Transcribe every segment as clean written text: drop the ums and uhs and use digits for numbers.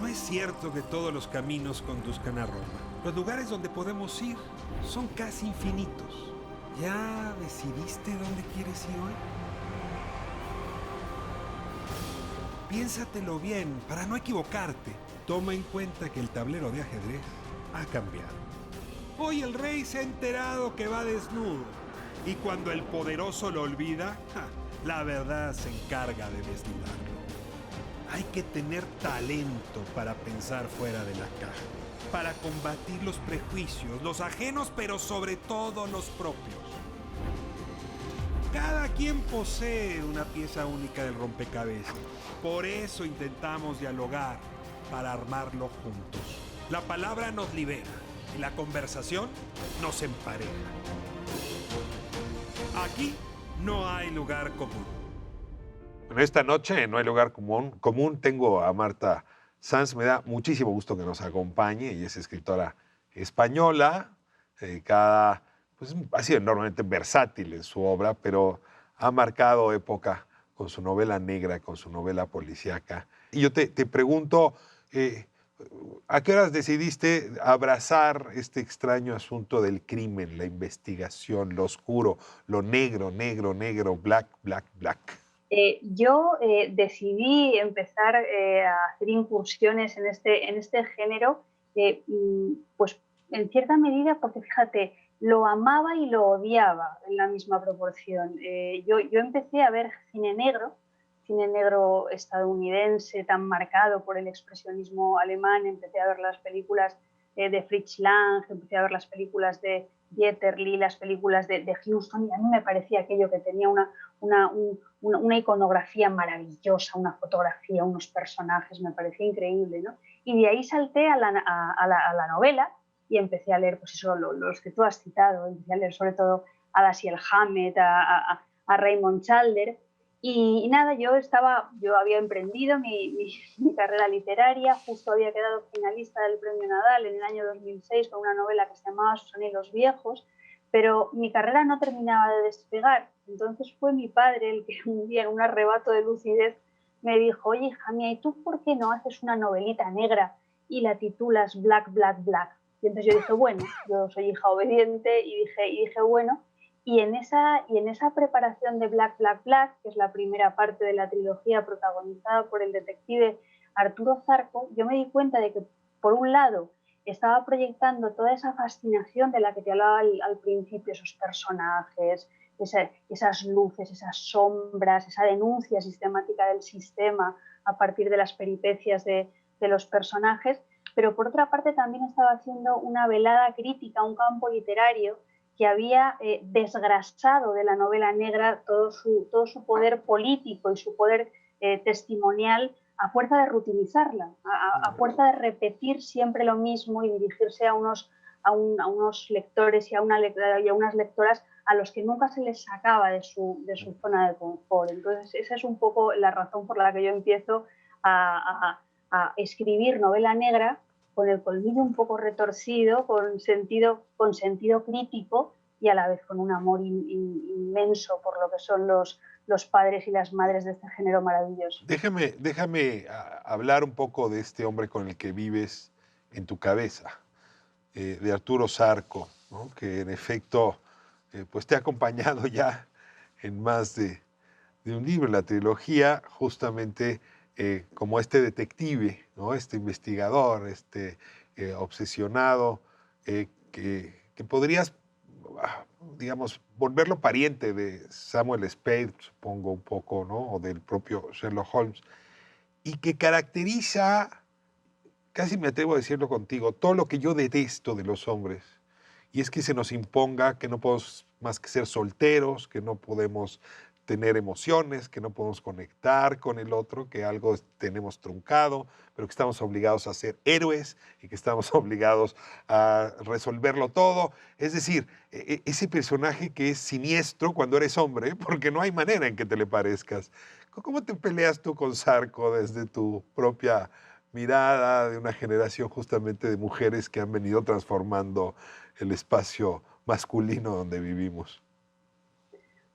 es cierto que todos los caminos conduzcan a Roma. Los lugares donde podemos ir son casi infinitos. ¿Ya decidiste dónde quieres ir hoy? Piénsatelo bien para no equivocarte. Toma en cuenta que el tablero de ajedrez ha cambiado. Hoy el rey se ha enterado que va desnudo. Y cuando el poderoso lo olvida, la verdad se encarga de desnudarlo. Hay que tener talento para pensar fuera de la caja, para combatir los prejuicios, los ajenos, pero sobre todo los propios. Cada quien posee una pieza única del rompecabezas. Por eso intentamos dialogar, para armarlo juntos. La palabra nos libera y la conversación nos empareja. Aquí no hay lugar común. Bueno, esta noche no hay lugar común. Tengo a Marta Sanz. Me da muchísimo gusto que nos acompañe. Ella es escritora española, dedicada, pues ha sido enormemente versátil en su obra, pero ha marcado época con su novela negra, con su novela policíaca. Y yo te pregunto, ¿a qué horas decidiste abrazar este extraño asunto del crimen, la investigación, lo oscuro, lo negro, negro, negro, black, black, black? Yo decidí empezar a hacer incursiones en este género, pues en cierta medida porque, fíjate, lo amaba y lo odiaba en la misma proporción. Yo empecé a ver cine negro estadounidense tan marcado por el expresionismo alemán, empecé a ver las películas de Fritz Lang, empecé a ver las películas de Dieterle, las películas de Huston, y a mí me parecía aquello que tenía una iconografía maravillosa, una fotografía, unos personajes, me parecía increíble, ¿no? Y de ahí salté a la novela y empecé a leer, pues eso, los que tú has citado, empecé a leer sobre todo a Dashiell Hammett, a Raymond Chandler, y nada, yo había emprendido mi carrera literaria, justo había quedado finalista del Premio Nadal en el año 2006 con una novela que se llamaba Susana y los viejos, pero mi carrera no terminaba de despegar. Entonces fue mi padre el que un día, en un arrebato de lucidez, me dijo: oye, hija mía, ¿y tú por qué no haces una novelita negra y la titulas Black, Black, Black? Y entonces yo dije, bueno, yo soy hija obediente, y dije bueno, y en esa preparación de Black, Black, Black, que es la primera parte de la trilogía protagonizada por el detective Arturo Zarco, yo me di cuenta de que, por un lado, estaba proyectando toda esa fascinación de la que te hablaba al principio, esos personajes, esas luces, esas sombras, esa denuncia sistemática del sistema a partir de las peripecias de los personajes, pero por otra parte también estaba haciendo una velada crítica a un campo literario que había desgrasado de la novela negra todo su poder político y su poder testimonial a fuerza de rutinizarla, a fuerza de repetir siempre lo mismo y dirigirse a unos lectores y a unas lectoras a los que nunca se les sacaba de su zona de confort. Entonces, esa es un poco la razón por la que yo empiezo a escribir novela negra, con el colmillo un poco retorcido, con sentido crítico, y a la vez con un amor inmenso por lo que son los padres y las madres de este género maravilloso. Déjame hablar un poco de este hombre con el que vives en tu cabeza, de Arturo Zarco, ¿no? Que en efecto pues te ha acompañado ya en más de un libro, la trilogía, justamente como este detective, ¿no? Este investigador, obsesionado, que podrías, digamos, volverlo pariente de Samuel Spade, supongo un poco, ¿no? O del propio Sherlock Holmes, y que caracteriza, casi me atrevo a decirlo contigo, todo lo que yo detesto de los hombres. Y es que se nos imponga que no podemos más que ser solteros, que no podemos tener emociones, que no podemos conectar con el otro, que algo tenemos truncado, pero que estamos obligados a ser héroes y que estamos obligados a resolverlo todo. Es decir, ese personaje que es siniestro cuando eres hombre, porque no hay manera en que te le parezcas. ¿Cómo te peleas tú con Zarco desde tu propia mirada de una generación justamente de mujeres que han venido transformando el espacio masculino donde vivimos?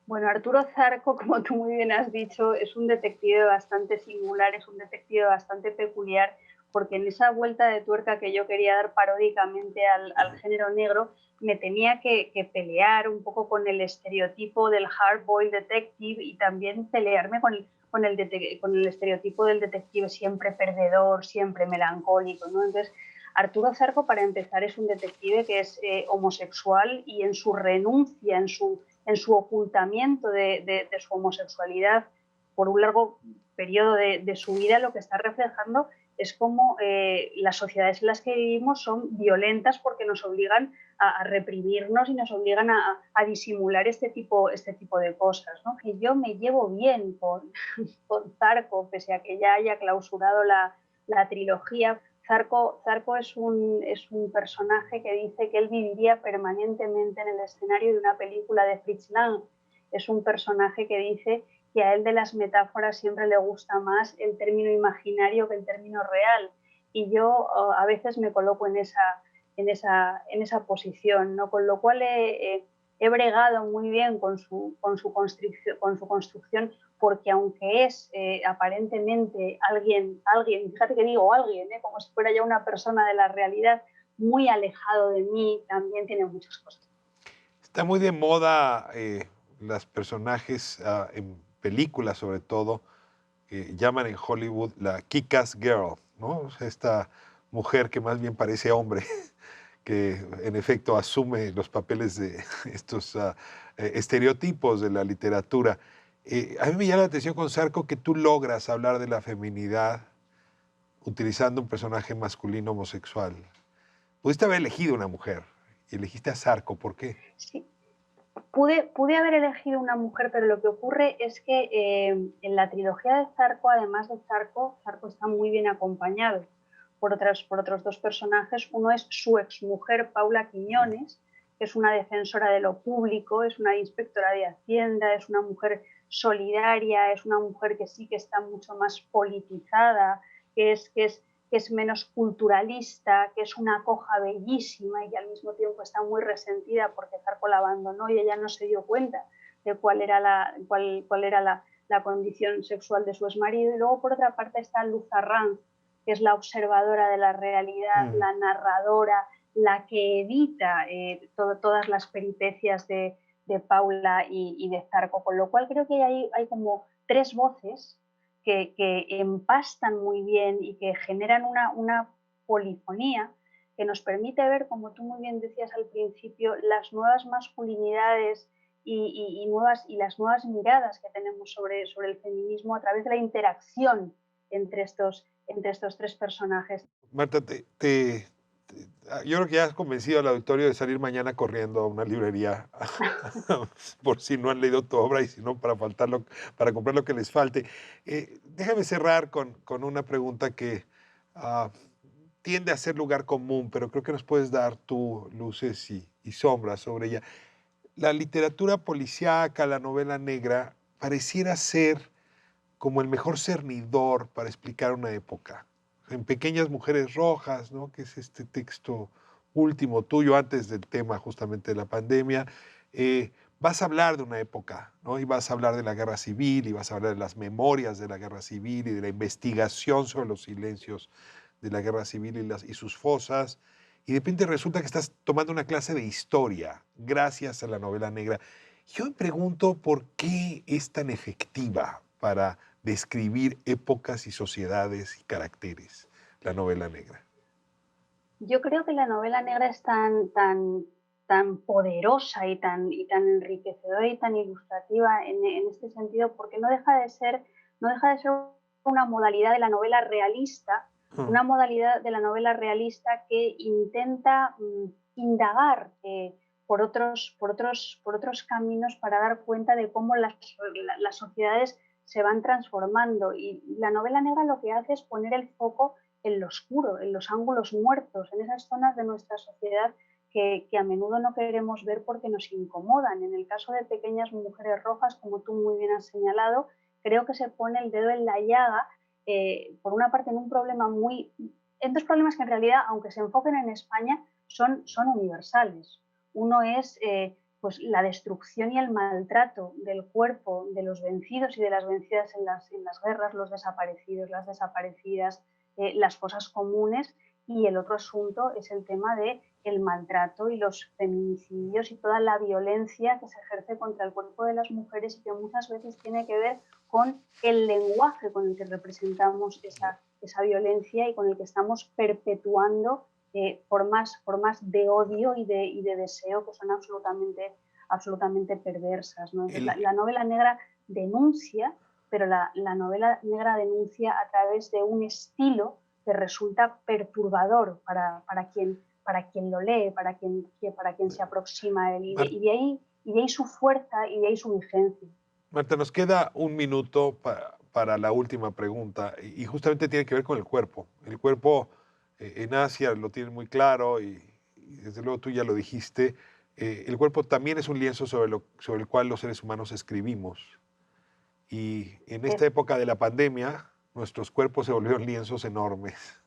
Bueno, Arturo Zarco, como tú muy bien has dicho, es un detective bastante singular, es un detective bastante peculiar, porque en esa vuelta de tuerca que yo quería dar paródicamente al género negro, me tenía que pelear un poco con el estereotipo del hard-boiled detective y también pelearme con el estereotipo del detective siempre perdedor, siempre melancólico, ¿no? Entonces, Arturo Zarco, para empezar, es un detective que es homosexual y en su renuncia, en su ocultamiento de su homosexualidad por un largo periodo de su vida, lo que está reflejando es cómo las sociedades en las que vivimos son violentas porque nos obligan a reprimirnos y nos obligan a disimular este tipo de cosas, ¿no? Que yo me llevo bien con Zarco, pese a que ya haya clausurado la trilogía. Zarco es un personaje que dice que él viviría permanentemente en el escenario de una película de Fritz Lang. Es un personaje que dice que a él de las metáforas siempre le gusta más el término imaginario que el término real. Y yo a veces me coloco en esa posición, ¿no? Con lo cual he bregado muy bien con su construcción, porque aunque es aparentemente alguien, fíjate que digo alguien, como si fuera ya una persona de la realidad, muy alejado de mí, también tiene muchas cosas. Está muy de moda los personajes en películas, sobre todo, que llaman en Hollywood la kick-ass girl, ¿no? Esta mujer que más bien parece hombre, que en efecto asume los papeles de estos estereotipos de la literatura. A mí me llama la atención con Zarco que tú logras hablar de la feminidad utilizando un personaje masculino homosexual. Pudiste haber elegido una mujer y elegiste a Zarco, ¿por qué? Sí. Pude haber elegido una mujer, pero lo que ocurre es que en la trilogía de Zarco, además de Zarco está muy bien acompañado por otros dos personajes. Uno es su exmujer, Paula Quiñones, que es una defensora de lo público, es una inspectora de Hacienda, es una mujer solidaria, es una mujer que sí que está mucho más politizada, que es menos culturalista, que es una coja bellísima y que al mismo tiempo está muy resentida porque Zarco la abandonó y ella no se dio cuenta de cuál era la condición sexual de su exmarido. Y luego, por otra parte, está Luz Arranz, que es la observadora de la realidad, la narradora, la que edita todas las peripecias de Paula y de Zarco, con lo cual creo que hay como tres voces que empastan muy bien y que generan una polifonía que nos permite ver, como tú muy bien decías al principio, las nuevas masculinidades y las nuevas miradas que tenemos sobre el feminismo a través de la interacción entre estos tres personajes. Marta, yo creo que ya has convencido al auditorio de salir mañana corriendo a una librería por si no han leído tu obra y si no para comprar lo que les falte. Déjame cerrar con una pregunta que uh, tiende a ser lugar común, pero creo que nos puedes dar tú luces y sombras sobre ella. La literatura policíaca, la novela negra, pareciera ser como el mejor cernidor para explicar una época. En Pequeñas Mujeres Rojas, ¿no? Que es este texto último tuyo antes del tema justamente de la pandemia, vas a hablar de una época, ¿no? Y vas a hablar de la guerra civil, y vas a hablar de las memorias de la guerra civil y de la investigación sobre los silencios de la guerra civil y sus fosas, y de repente resulta que estás tomando una clase de historia gracias a la novela negra. Yo me pregunto por qué es tan efectiva para describir épocas y sociedades y caracteres, la novela negra. Yo creo que la novela negra es tan poderosa y tan enriquecedora y tan ilustrativa en este sentido, porque no deja de ser una modalidad de la novela realista, una modalidad de la novela realista que intenta indagar por otros caminos para dar cuenta de cómo las sociedades se van transformando. Y la novela negra lo que hace es poner el foco en lo oscuro, en los ángulos muertos, en esas zonas de nuestra sociedad que a menudo no queremos ver porque nos incomodan. En el caso de Pequeñas Mujeres Rojas, como tú muy bien has señalado, creo que se pone el dedo en la llaga, por una parte en dos problemas que en realidad, aunque se enfoquen en España, son universales. Uno es pues la destrucción y el maltrato del cuerpo de los vencidos y de las vencidas en las guerras, los desaparecidos, las desaparecidas, las fosas comunes, y el otro asunto es el tema de el maltrato y los feminicidios y toda la violencia que se ejerce contra el cuerpo de las mujeres, y que muchas veces tiene que ver con el lenguaje con el que representamos esa violencia y con el que estamos perpetuando formas de odio y de deseo que son absolutamente perversas, ¿no? Entonces, la novela negra denuncia, pero la novela negra denuncia a través de un estilo que resulta perturbador para quien lo lee, para quien se aproxima a él. Y de ahí su fuerza y de ahí su vigencia. Marta, nos queda un minuto para la última pregunta, y justamente tiene que ver con el cuerpo. El cuerpo en Asia lo tienen muy claro, y desde luego tú ya lo dijiste. El cuerpo también es un lienzo sobre el cual los seres humanos escribimos. Y en esta época de la pandemia, nuestros cuerpos se volvieron lienzos enormes.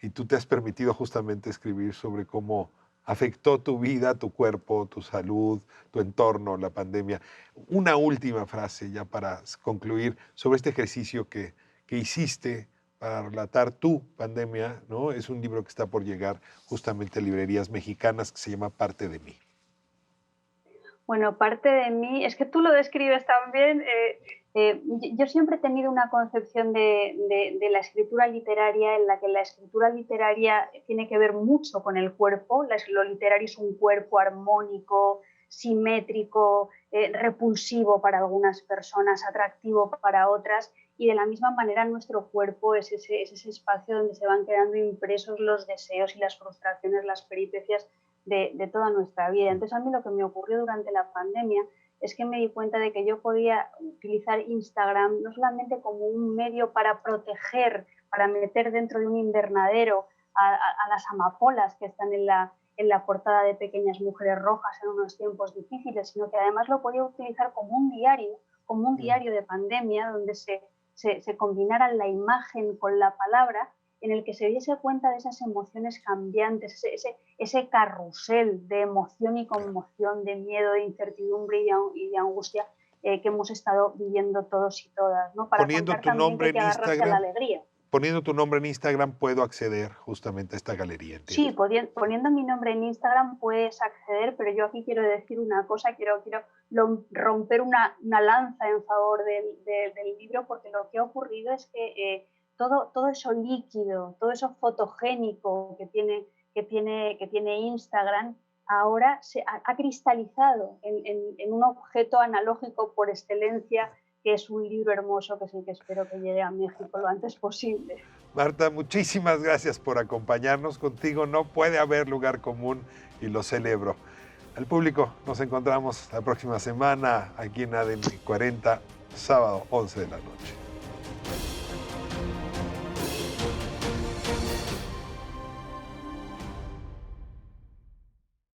Y tú te has permitido justamente escribir sobre cómo afectó tu vida, tu cuerpo, tu salud, tu entorno, la pandemia. Una última frase ya para concluir sobre este ejercicio que hiciste para relatar tu pandemia, ¿no? Es un libro que está por llegar justamente a librerías mexicanas, que se llama Parte de mí. Bueno, parte de mí, es que tú lo describes también. Yo siempre he tenido una concepción de la escritura literaria en la que la escritura literaria tiene que ver mucho con el cuerpo. Lo literario es un cuerpo armónico, simétrico, repulsivo para algunas personas, atractivo para otras, y de la misma manera nuestro cuerpo es ese espacio donde se van quedando impresos los deseos y las frustraciones, las peripecias de toda nuestra vida. Entonces, a mí lo que me ocurrió durante la pandemia es que me di cuenta de que yo podía utilizar Instagram no solamente como un medio para proteger, para meter dentro de un invernadero a las amapolas que están en la portada de Pequeñas Mujeres Rojas en unos tiempos difíciles, sino que además lo podía utilizar como un diario de pandemia, donde se combinaran la imagen con la palabra, en el que se diese cuenta de esas emociones cambiantes, ese carrusel de emoción y conmoción, de miedo, de incertidumbre y de angustia que hemos estado viviendo todos y todas, ¿no? Para Poniendo tu también nombre que hay que en agarrarse a la Instagram, alegría. poniendo tu nombre en Instagram puedo acceder justamente a esta galería, ¿entiendes? Sí, poniendo mi nombre en Instagram puedes acceder, pero yo aquí quiero decir una cosa, quiero romper una lanza en favor del libro, porque lo que ha ocurrido es que todo eso líquido, todo eso fotogénico que tiene Instagram, ahora se ha cristalizado en un objeto analógico por excelencia, que es un libro hermoso, que es el que espero que llegue a México lo antes posible. Marta, muchísimas gracias por acompañarnos. Contigo no puede haber lugar común, y lo celebro. Al público, nos encontramos la próxima semana aquí en ADN 40, sábado 11 de la noche.